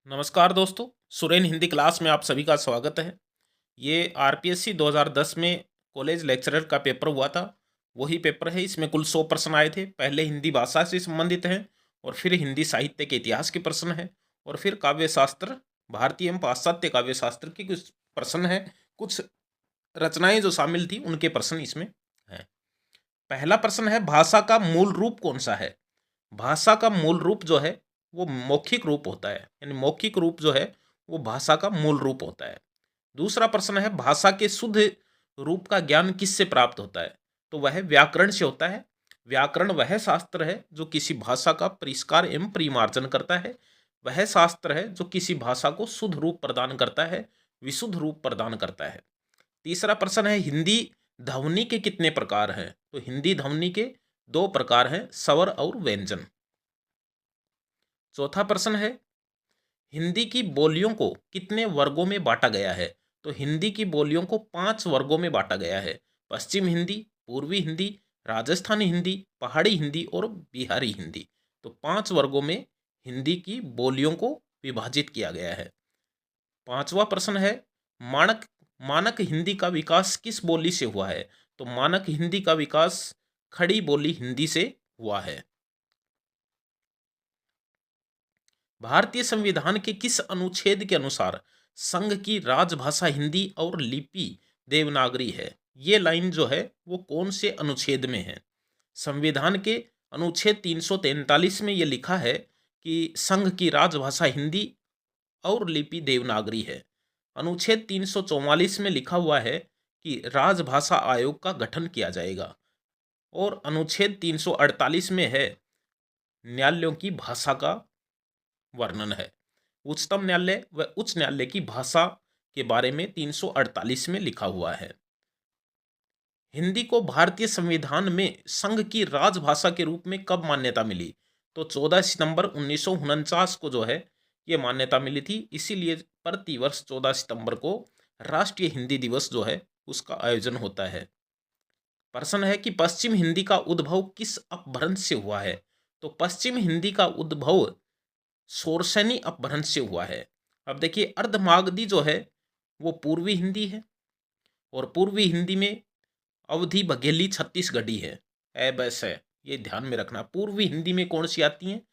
नमस्कार दोस्तों, सुरेन हिंदी क्लास में आप सभी का स्वागत है। ये आरपीएससी 2010 में कॉलेज लेक्चरर का पेपर हुआ था। वही पेपर है। इसमें कुल 100 प्रश्न आए थे। पहले हिंदी भाषा से संबंधित हैं और फिर हिंदी साहित्य के इतिहास के प्रश्न हैं और फिर काव्य शास्त्र, भारतीय एवं पाश्चात्य काव्य शास्त्र के कुछ प्रश्न हैं। कुछ रचनाएं जो शामिल थी उनके प्रश्न इसमें हैं। पहला प्रश्न है, भाषा का मूल रूप कौन सा है? भाषा का मूल रूप जो है वो मौखिक रूप होता है, यानी मौखिक रूप जो है वो भाषा का मूल रूप होता है। दूसरा प्रश्न है, भाषा के शुद्ध रूप का ज्ञान किससे प्राप्त होता है? तो वह व्याकरण से होता है। व्याकरण वह शास्त्र है जो किसी भाषा का परिष्कार एवं परिमार्जन करता है। वह शास्त्र है जो किसी भाषा को शुद्ध रूप प्रदान करता है, विशुद्ध रूप प्रदान करता है। तीसरा प्रश्न है, हिंदी ध्वनि के कितने प्रकार हैं? तो हिंदी ध्वनि के दो प्रकार हैं, स्वर और व्यंजन। चौथा प्रश्न है, हिंदी की बोलियों को कितने वर्गों में बांटा गया है? तो हिंदी की बोलियों को 5 वर्गों में बांटा गया है। पश्चिम हिंदी, पूर्वी हिंदी, राजस्थानी हिंदी, पहाड़ी हिंदी और बिहारी हिंदी। तो 5 वर्गों में हिंदी की बोलियों को विभाजित किया गया है। पांचवा प्रश्न है, मानक मानक हिंदी का विकास किस बोली से हुआ है? तो मानक हिंदी का विकास खड़ी बोली हिंदी से हुआ है। भारतीय संविधान के किस अनुच्छेद के अनुसार संघ की राजभाषा हिंदी और लिपि देवनागरी है? ये लाइन जो है वो कौन से अनुच्छेद में है? संविधान के अनुच्छेद 343 में ये लिखा है कि संघ की राजभाषा हिंदी और लिपि देवनागरी है। अनुच्छेद 344 में लिखा हुआ है कि राजभाषा आयोग का गठन किया जाएगा और अनुच्छेद 348 में है न्यायालयों की भाषा का वर्णन है। उच्चतम न्यायालय व उच्च न्यायालय की भाषा के बारे में 348 में लिखा हुआ है। हिंदी को भारतीय संविधान में संघ की राजभाषा के रूप में कब मान्यता मिली? तो 14 सितंबर 1949 को जो है ये मान्यता मिली थी। इसीलिए प्रतिवर्ष 14 सितंबर को राष्ट्रीय हिंदी दिवस जो है उसका आयोजन होता है। प्रश्न है कि पश्चिम हिंदी का उद्भव किस अपभ्रंश से हुआ है? तो पश्चिम हिंदी का उद्भव शोरसेनी अपभ्रंश से हुआ है। अब देखिए, अर्धमागधी जो है वो पूर्वी हिंदी है और पूर्वी हिंदी में अवधी, बघेली, छत्तीसगढ़ी है। ए बैस है, ये ध्यान में रखना। पूर्वी हिंदी में कौन सी आती हैं?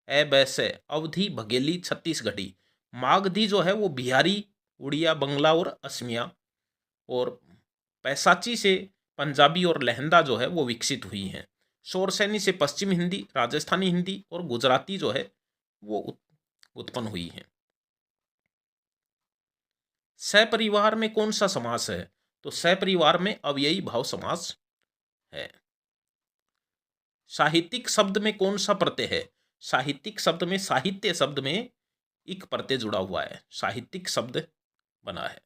ए बैस है, अवधी, बघेली, छत्तीसगढ़ी। मागधी जो है वो बिहारी, उड़िया, बंगला और असमिया और पैसाची से पंजाबी और लहंदा जो है वो विकसित हुई हैं। शोरसेनी से पश्चिम हिंदी, राजस्थानी हिंदी और गुजराती जो है वो उत्पन्न हुई हैं। सपरिवार में कौन सा समास है? तो सपरिवार में अव्ययी भाव समास है। साहित्यिक शब्द में कौन सा प्रत्यय है? साहित्यिक शब्द में, साहित्य शब्द में इक प्रत्यय जुड़ा हुआ है, साहित्यिक शब्द बना है।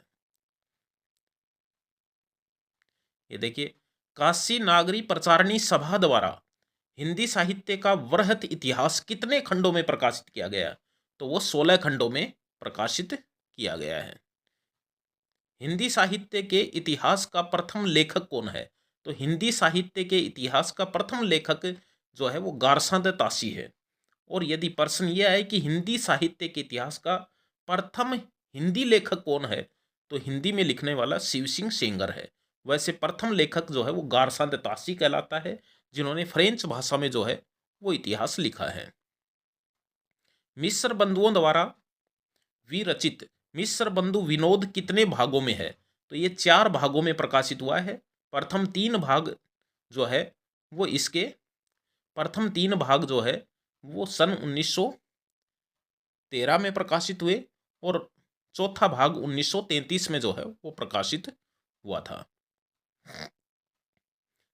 ये देखिए, काशी नागरी प्रचारणी सभा द्वारा हिंदी साहित्य का वृहत इतिहास कितने खंडों में प्रकाशित किया गया? तो वो 16 खंडों में प्रकाशित किया गया है। हिंदी साहित्य के इतिहास का प्रथम लेखक कौन है? तो हिंदी साहित्य के इतिहास का प्रथम लेखक जो है वो गारसाद तासी है। और यदि प्रश्न यह है कि हिंदी साहित्य के इतिहास का प्रथम हिंदी लेखक कौन है, तो हिंदी में लिखने वाला शिव सिंह सेंगर है। वैसे प्रथम लेखक जो है वो गारसाद तासी कहलाता है, जिन्होंने फ्रेंच भाषा में जो है वो इतिहास लिखा है। मिस्र बंधुओं द्वारा विरचित मिस्र बंधु विनोद कितने भागों में है? तो ये 4 भागों में प्रकाशित हुआ है। प्रथम 3 भाग जो है वो इसके प्रथम 3 भाग जो है वो सन 1913 में प्रकाशित हुए और चौथा भाग 1933 में जो है वो प्रकाशित हुआ था।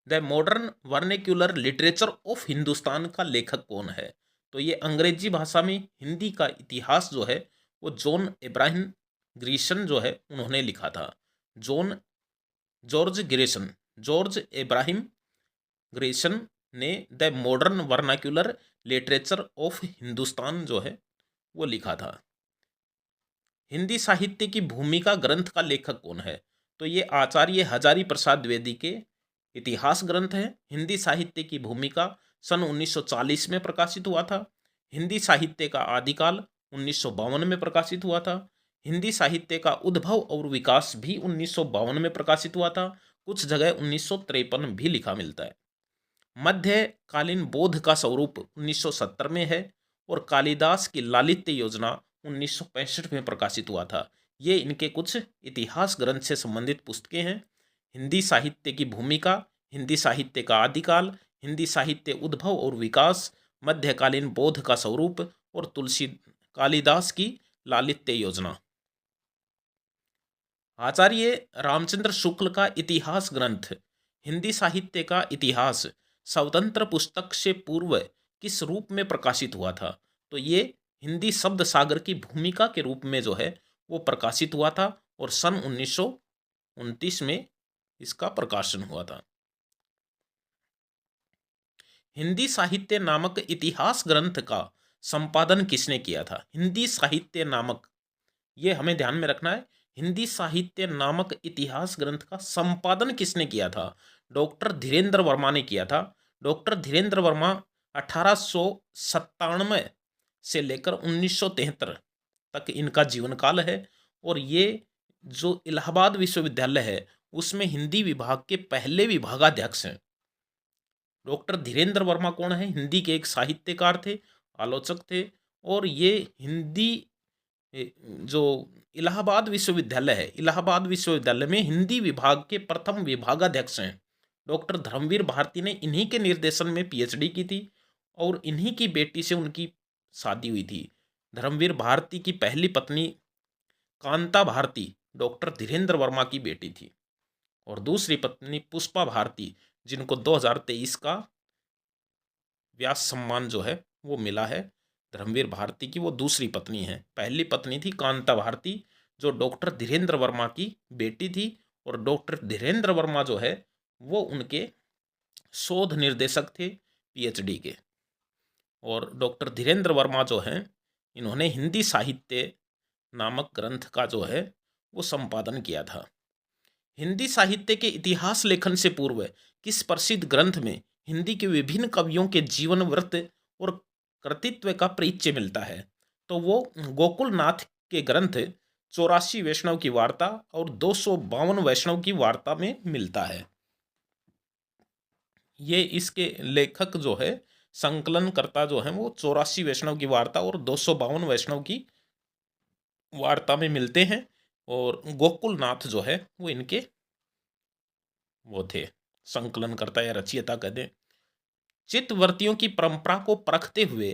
The modern vernacular literature of Hindustan का लेखक कौन है? तो ये अंग्रेजी भाषा में हिंदी का इतिहास जो है वो जॉन इब्राहिम ग्रीशन जो है उन्होंने लिखा था। जॉर्ज इब्राहिम ग्रेशन ने the modern vernacular literature of Hindustan जो है वो लिखा था। हिंदी साहित्य की भूमिका ग्रंथ का लेखक कौन है? तो ये आचार्य हजारी प्रसाद द्विवेदी के इतिहास ग्रंथ है। हिंदी साहित्य की भूमिका सन 1940 में प्रकाशित हुआ था। हिंदी साहित्य का आदिकाल 1952 में प्रकाशित हुआ था। हिंदी साहित्य का उद्भव और विकास भी 1952 में प्रकाशित हुआ था। कुछ जगह 1953 भी लिखा मिलता है। मध्यकालीन बोध का स्वरूप 1970 में है और कालिदास की लालित्य योजना 1965 में प्रकाशित हुआ था। ये इनके कुछ इतिहास ग्रंथ से संबंधित पुस्तकें हैं। हिंदी साहित्य की भूमिका, हिंदी साहित्य का आदिकाल, हिंदी साहित्य उद्भव और विकास, मध्यकालीन बोध का स्वरूप और तुलसी कालिदास की लालित्य योजना। आचार्य रामचंद्र शुक्ल का इतिहास ग्रंथ हिंदी साहित्य का इतिहास स्वतंत्र पुस्तक से पूर्व किस रूप में प्रकाशित हुआ था? तो ये हिंदी शब्द सागर की भूमिका के रूप में जो है वो प्रकाशित हुआ था और सन 1929 में इसका प्रकाशन हुआ था। हिंदी साहित्य नामक इतिहास ग्रंथ का संपादन किसने किया था? हिंदी साहित्य नामक, ये हमें ध्यान में रखना है, हिंदी साहित्य नामक इतिहास ग्रंथ का संपादन किसने किया था? डॉक्टर धीरेन्द्र वर्मा ने किया था। डॉक्टर धीरेन्द्र वर्मा 1897 से लेकर 1973 तक इनका जीवन काल है और ये जो इलाहाबाद विश्वविद्यालय है उसमें हिंदी विभाग के पहले विभागाध्यक्ष हैं। डॉक्टर धीरेन्द्र वर्मा कौन है? हिंदी के एक साहित्यकार थे, आलोचक थे और ये हिंदी जो इलाहाबाद विश्वविद्यालय है, इलाहाबाद विश्वविद्यालय में हिंदी विभाग के प्रथम विभागाध्यक्ष हैं। डॉक्टर धर्मवीर भारती ने इन्हीं के निर्देशन में पीएचडी की थी और इन्हीं की बेटी से उनकी शादी हुई थी। धर्मवीर भारती की पहली पत्नी कांता भारती डॉक्टर धीरेन्द्र वर्मा की बेटी थी और दूसरी पत्नी पुष्पा भारती, जिनको 2023 का व्यास सम्मान जो है वो मिला है। धर्मवीर भारती की वो दूसरी पत्नी है। पहली पत्नी थी कांता भारती जो डॉक्टर धीरेन्द्र वर्मा की बेटी थी और डॉक्टर धीरेन्द्र वर्मा जो है वो उनके शोध निर्देशक थे पीएचडी के। और डॉक्टर धीरेन्द्र वर्मा जो हैं इन्होंने हिंदी साहित्य नामक ग्रंथ का जो है वो संपादन किया था। हिंदी साहित्य के इतिहास लेखन से पूर्व किस प्रसिद्ध ग्रंथ में हिंदी के विभिन्न कवियों के जीवन वृत्त और कृतित्व का परिचय मिलता है? तो वो गोकुलनाथ के ग्रंथ 84 वैष्णव की वार्ता और 252 वैष्णव की वार्ता में मिलता है। ये इसके लेखक जो है संकलनकर्ता जो है वो 84 वैष्णव की वार्ता और 252 वैष्णव की वार्ता में मिलते हैं और गोकुलनाथ जो है वो इनके वो थे संकलनकर्ता या रचयिता कह दें। चित्तवर्तियों की परंपरा को परखते हुए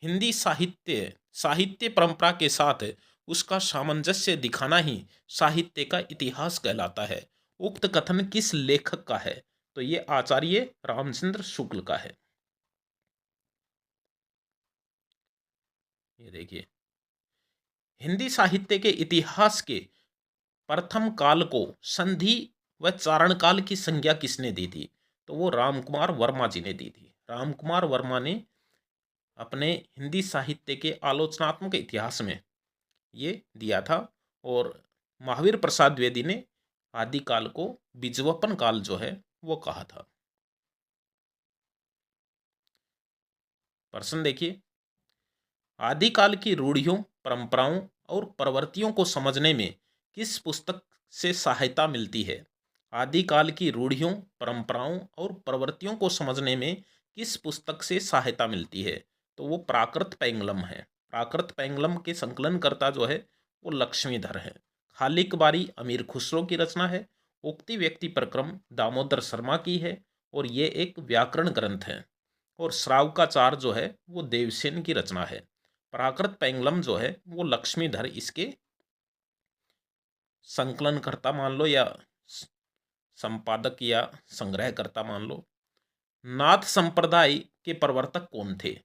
हिंदी साहित्य परंपरा के साथ उसका सामंजस्य दिखाना ही साहित्य का इतिहास कहलाता है। उक्त कथन किस लेखक का है? तो ये आचार्य रामचंद्र शुक्ल का है। ये देखिए, हिंदी साहित्य के इतिहास के प्रथम काल को संधि व चारण काल की संज्ञा किसने दी थी? तो वो रामकुमार वर्मा जी ने दी थी। रामकुमार वर्मा ने अपने हिंदी साहित्य के आलोचनात्मक इतिहास में ये दिया था और महावीर प्रसाद द्विवेदी ने आदिकाल को बिजवपन काल जो है वो कहा था। प्रश्न देखिए, आदिकाल की रूढ़ियों, परंपराओं और प्रवृत्तियों को समझने में किस पुस्तक से सहायता मिलती है? आदिकाल की रूढ़ियों, परंपराओं और प्रवृत्तियों को समझने में किस पुस्तक से सहायता मिलती है? तो वो प्राकृत पैंगलम है। प्राकृत पैंगलम के संकलनकर्ता जो है वो लक्ष्मीधर है। खालिक बारी अमीर खुसरो की रचना है। उक्ति व्यक्ति प्रक्रम दामोदर शर्मा की है और ये एक व्याकरण ग्रंथ है। और श्रावकाचार जो है वो देवसेन की रचना है। प्राकृत पैंगलम जो है वो लक्ष्मीधर इसके संकलनकर्ता मान लो या संपादक या संग्रहकर्ता मान लो। नाथ संप्रदाय के प्रवर्तक कौन थे?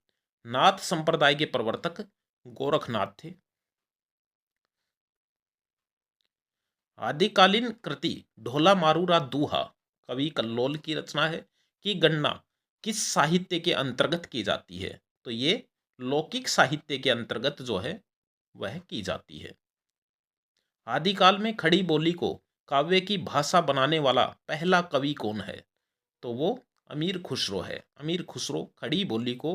नाथ संप्रदाय के प्रवर्तक गोरखनाथ थे। आदिकालीन कृति ढोला मारूरा दूहा कवि कल्लोल की रचना है कि गणना किस साहित्य के अंतर्गत की जाती है? तो ये लौकिक साहित्य के अंतर्गत जो है वह की जाती है। आदिकाल में खड़ी बोली को काव्य की भाषा बनाने वाला पहला कवि कौन है? तो वो अमीर खुसरो है। अमीर खुसरो खड़ी बोली को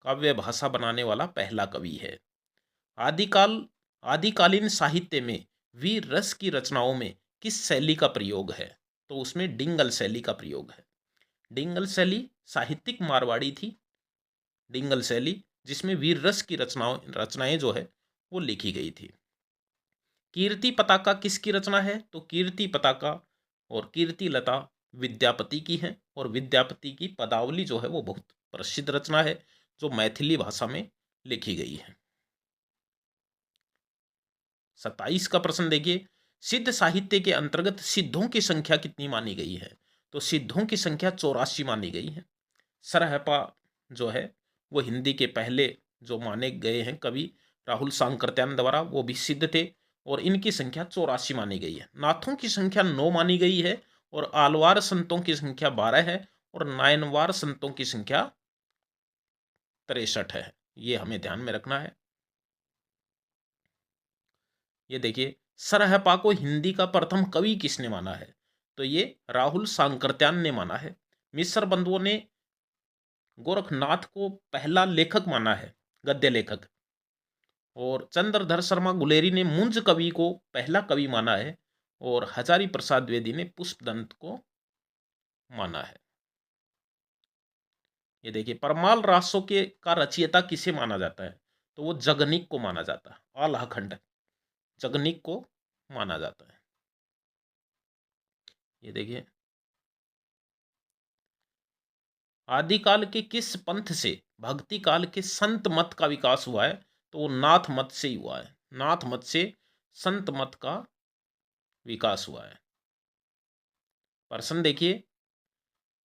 काव्य भाषा बनाने वाला पहला कवि है। आदिकाल आदिकालीन साहित्य में वीर रस की रचनाओं में किस शैली का प्रयोग है? तो उसमें डिंगल शैली का प्रयोग है। डिंगल शैली साहित्यिक मारवाड़ी थी। डिंगल शैली जिसमें वीर रस की रचनाएं जो है वो लिखी गई थी। कीर्ति पताका किसकी रचना है? तो कीर्ति पताका और कीर्ति लता विद्यापति की है, और विद्यापति की पदावली जो है वो बहुत प्रसिद्ध रचना है जो मैथिली भाषा में लिखी गई है। 27 का प्रश्न देखिए, सिद्ध साहित्य के अंतर्गत सिद्धों की संख्या कितनी मानी गई है? तो सिद्धों की संख्या 84 मानी गई है। सरहपा जो है वो हिंदी के पहले जो माने गए हैं कवि राहुल सांकृत्यायन द्वारा, वो भी सिद्ध थे, और इनकी संख्या 84 मानी गई है। नाथों की संख्या 9 मानी गई है, और आलवार संतों की संख्या 12 है, और नायनवार संतों की संख्या 63 है। ये हमें ध्यान में रखना है। ये देखिए, सरहपा को हिंदी का प्रथम कवि किसने माना है? तो ये राहुल सांकृत्यायन ने माना है। मिस्र बंधुओं ने गोरखनाथ को पहला लेखक माना है, गद्य लेखक, और चंद्रधर शर्मा गुलेरी ने मुंज कवि को पहला कवि माना है, और हजारी प्रसाद द्विवेदी ने पुष्पदंत को माना है। ये देखिए, परमाल रासों के का रचयिता किसे माना जाता है? तो वो जगनिक को माना जाता है। आल्हाखंड जगनिक को माना जाता है। ये देखिए, आदिकाल के किस पंथ से भक्ति काल के संत मत का विकास हुआ है? तो वो नाथ मत से ही हुआ है। नाथ मत से संत मत का विकास हुआ है। प्रश्न देखिए,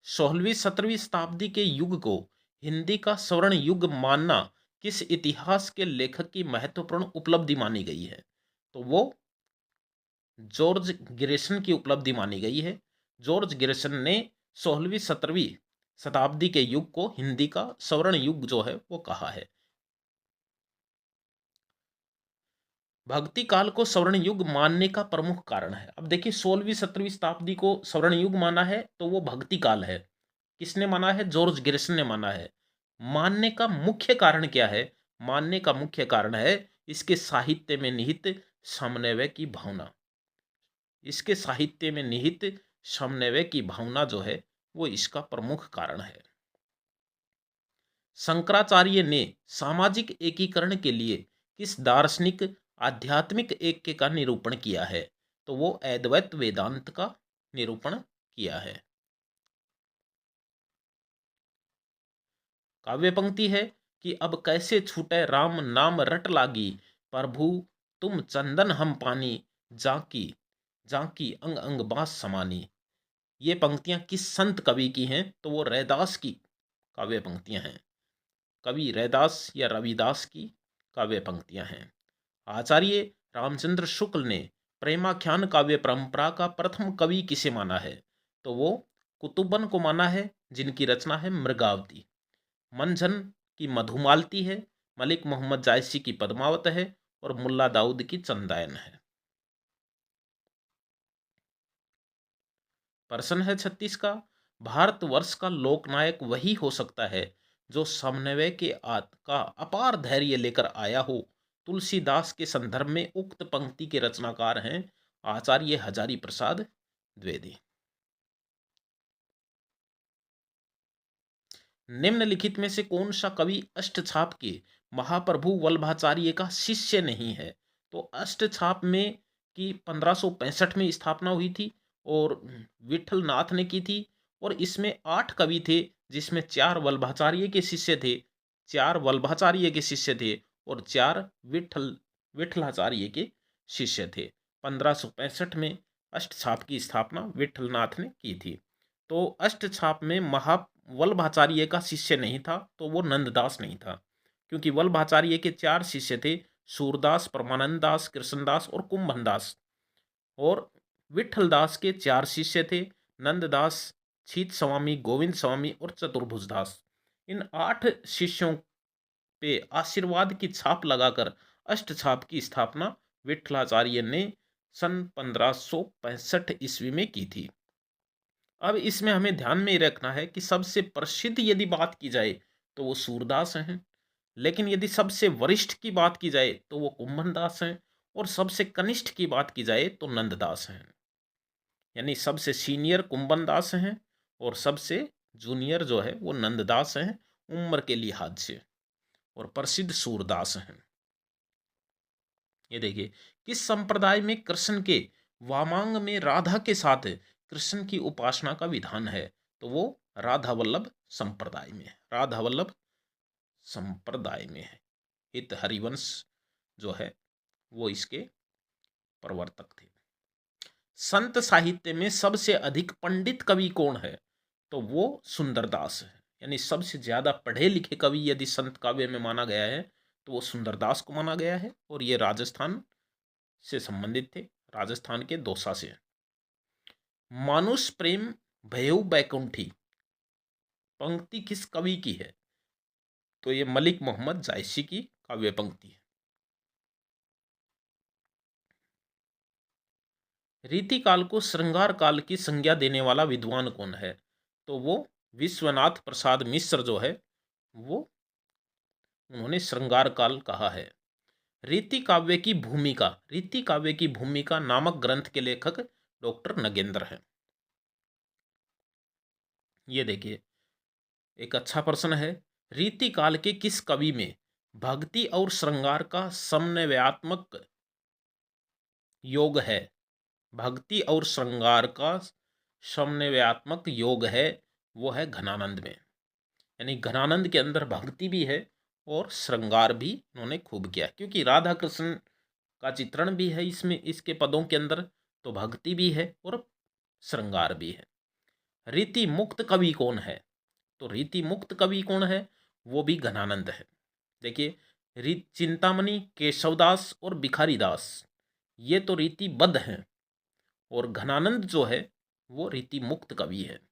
16वीं-17वीं शताब्दी के युग को हिंदी का स्वर्ण युग मानना किस इतिहास के लेखक की महत्वपूर्ण उपलब्धि मानी गई है? तो वो जॉर्ज गिरिसन की उपलब्धि मानी गई है। जॉर्ज गिरिसन ने 16वीं-17वीं शताब्दी के युग को हिंदी का स्वर्ण युग जो है वो कहा है। भक्ति काल को स्वर्ण युग मानने का प्रमुख कारण है। अब देखिए, 16वीं-17वीं शताब्दी को स्वर्ण युग माना है तो वो भक्ति काल है। किसने माना है? जॉर्ज गिरिसन ने माना है। मानने का मुख्य कारण क्या है? मानने का मुख्य कारण है इसके साहित्य में निहित समन्वय की भावना। इसके साहित्य में निहित समन्वय की भावना जो है वो इसका प्रमुख कारण है। शंकराचार्य ने सामाजिक एकीकरण के लिए किस दार्शनिक आध्यात्मिक ऐक्य का निरूपण किया है? तो वो अद्वैत वेदांत का निरूपण किया है। काव्य पंक्ति है कि अब कैसे छूटे राम नाम रट लागी, प्रभु तुम चंदन हम पानी, जाकी जाकी अंग अंग बांस समानी। ये पंक्तियां किस संत कवि की हैं? तो वो रैदास की काव्य पंक्तियां हैं। कवि रैदास या रविदास की काव्य पंक्तियां हैं। आचार्य रामचंद्र शुक्ल ने प्रेमाख्यान काव्य परंपरा का प्रथम कवि किसे माना है? तो वो कुतुबन को माना है, जिनकी रचना है मृगावती। मंझन की मधुमालती है, मलिक मोहम्मद जायसी की पद्मावत है, और मुल्ला दाऊद की चंदायन है। प्रश्न है 36 का, भारतवर्ष का लोकनायक वही हो सकता है जो समन्वय के का अपार धैर्य लेकर आया हो। तुलसीदास के संदर्भ में उक्त पंक्ति के रचनाकार हैं आचार्य हजारी प्रसाद द्विवेदी। निम्नलिखित में से कौन सा कवि अष्टछाप के महाप्रभु वल्लभाचार्य का शिष्य नहीं है? तो अष्टछाप में की 1565 में स्थापना हुई थी, और विठल नाथ ने की थी, और इसमें 8 कवि थे, जिसमें 4 वल्लभाचार्य के शिष्य थे, 4 वल्लभाचार्य के शिष्य थे, और 4 विठलाचार्य के शिष्य थे। 1565 में अष्टछाप की स्थापना विठलनाथ ने की थी। तो अष्टछाप में वल्लभाचार्य का शिष्य नहीं था, तो वो नंददास नहीं था, क्योंकि वल्लभाचार्य के 4 शिष्य थे, सूरदास, परमानंद दास, कृष्णदास और कुंभन दास। और विठलदास के 4 शिष्य थे, नंददास, छीत स्वामी, गोविंद स्वामी और चतुर्भुज दास। इन 8 शिष्यों पे आशीर्वाद की छाप लगाकर अष्टछाप की स्थापना विठलाचार्य ने सन 1565 ईस्वी में की थी। अब इसमें हमें ध्यान में रखना है कि सबसे प्रसिद्ध यदि बात की जाए तो वो सूरदास हैं, लेकिन यदि सबसे वरिष्ठ की बात की जाए तो वो कुंभन दास हैं, और सबसे कनिष्ठ की बात की जाए तो नंददास हैं। यानी सबसे सीनियर कुंभन दास हैं और सबसे जूनियर जो है वो नंददास हैं उम्र के लिहाज से, और प्रसिद्ध सूरदास हैं। ये देखिए, किस संप्रदाय में कृष्ण के वामांग में राधा के साथ कृष्ण की उपासना का विधान है? तो वो राधा वल्लभ संप्रदाय में है, राधा वल्लभ संप्रदाय में है। हित हरिवंश जो है वो इसके प्रवर्तक थे। संत साहित्य में सबसे अधिक पंडित कवि कौन है? तो वो सुंदरदास है। यानी सबसे ज्यादा पढ़े लिखे कवि यदि संत काव्य में माना गया है तो वो सुंदरदास को माना गया है, और ये राजस्थान से संबंधित थे, राजस्थान के दौसा से। मानुष प्रेम भयउ बैकुंठी पंक्ति किस कवि की है? तो ये मलिक मोहम्मद जायसी की काव्य पंक्ति है। रीति काल को श्रृंगार काल की संज्ञा देने वाला विद्वान कौन है? तो वो विश्वनाथ प्रसाद मिश्र जो है वो, उन्होंने श्रृंगार काल कहा है। रीति काव्य की भूमिका, रीति काव्य की भूमिका नामक ग्रंथ के लेखक डॉक्टर नगेंद्र हैं। ये देखिए, एक अच्छा प्रश्न है। रीति काल के किस कवि में भक्ति और श्रृंगार का समन्वयात्मक योग है? भक्ति और श्रृंगार का समन्वयात्मक योग है, वो है घनानंद में। यानी घनानंद के अंदर भक्ति भी है और श्रृंगार भी उन्होंने खूब किया, क्योंकि राधा कृष्ण का चित्रण भी है इसमें, इसके पदों के अंदर, तो भक्ति भी है और श्रृंगार भी है। रीति मुक्त कवि कौन है? तो रीति मुक्त कवि कौन है? वो भी घनानंद है। देखिए, चिंतामणि, केशवदास और भिखारी दास ये तो रीतिबद्ध हैं, और घनानंद जो है वो रीति मुक्त कवि है।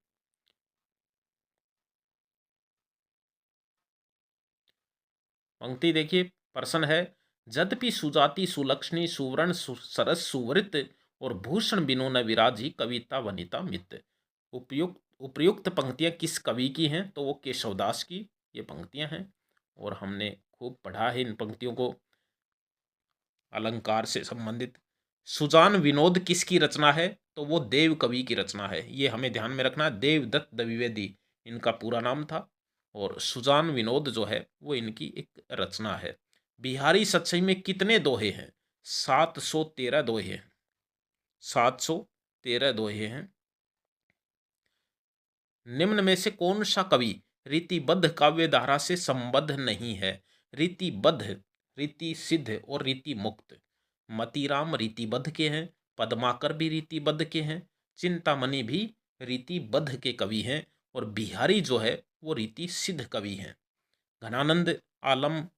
पंक्ति देखिए, प्रश्न है, यद्यपि सुजाति सुलक्षणी सुवर्ण सरस सुवृत और भूषण बिनु न विराजी कविता वनिता मित। उपयुक्त पंक्तियां किस कवि की हैं? तो वो केशवदास की ये पंक्तियां हैं, और हमने खूब पढ़ा है इन पंक्तियों को अलंकार से संबंधित। सुजान विनोद किसकी रचना है? तो वो देव कवि की रचना है। ये हमें ध्यान में रखना है, देवदत्त द्विवेदी इनका पूरा नाम था, और सुजान विनोद जो है वो इनकी एक रचना है। बिहारी सच्चाई में कितने दोहे हैं? 713 दोहे हैं, 713 दोहे हैं। निम्न में से कौन सा कवि रीतिबद्ध काव्य धारा से संबद्ध नहीं है? रीतिबद्ध, रीति सिद्ध और रीति मुक्त। मतीराम रीतिबद्ध के हैं, पद्माकर भी रीतिबद्ध के हैं, चिंतामणि भी रीतिबद्ध के कवि हैं, और बिहारी जो है वो रीति सिद्ध कवि हैं। घनानंद आलम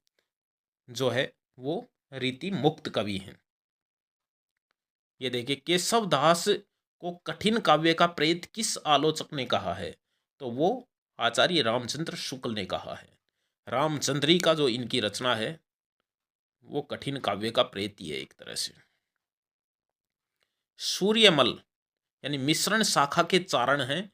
जो है वो रीति मुक्त कवि हैं। ये देखिए, केशव दास को कठिन काव्य का प्रेत किस आलोचक ने कहा है? तो वो आचार्य रामचंद्र शुक्ल ने कहा है। रामचंद्री का जो इनकी रचना है वो कठिन काव्य का प्रेत ही है एक तरह से। सूर्यमल यानी मिश्रण शाखा के चारण हैं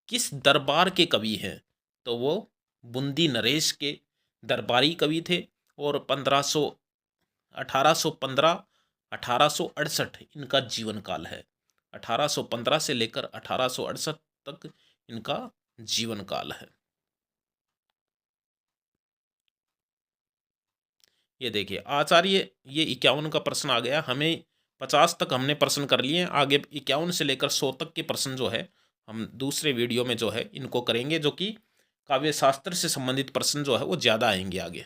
किस दरबार के कवि हैं? तो वो बूंदी नरेश के दरबारी कवि थे, और 1815 1868 इनका जीवन काल है। 1815 से लेकर 1868 तक इनका जीवन काल है। ये देखिए आचार्य, ये 51 का प्रश्न आ गया। हमें 50 तक हमने प्रश्न कर लिए, आगे 51 से लेकर 100 तक के प्रश्न जो है हम दूसरे वीडियो में जो है इनको करेंगे, जो कि काव्य शास्त्र से संबंधित प्रश्न जो है वो ज़्यादा आएंगे आगे।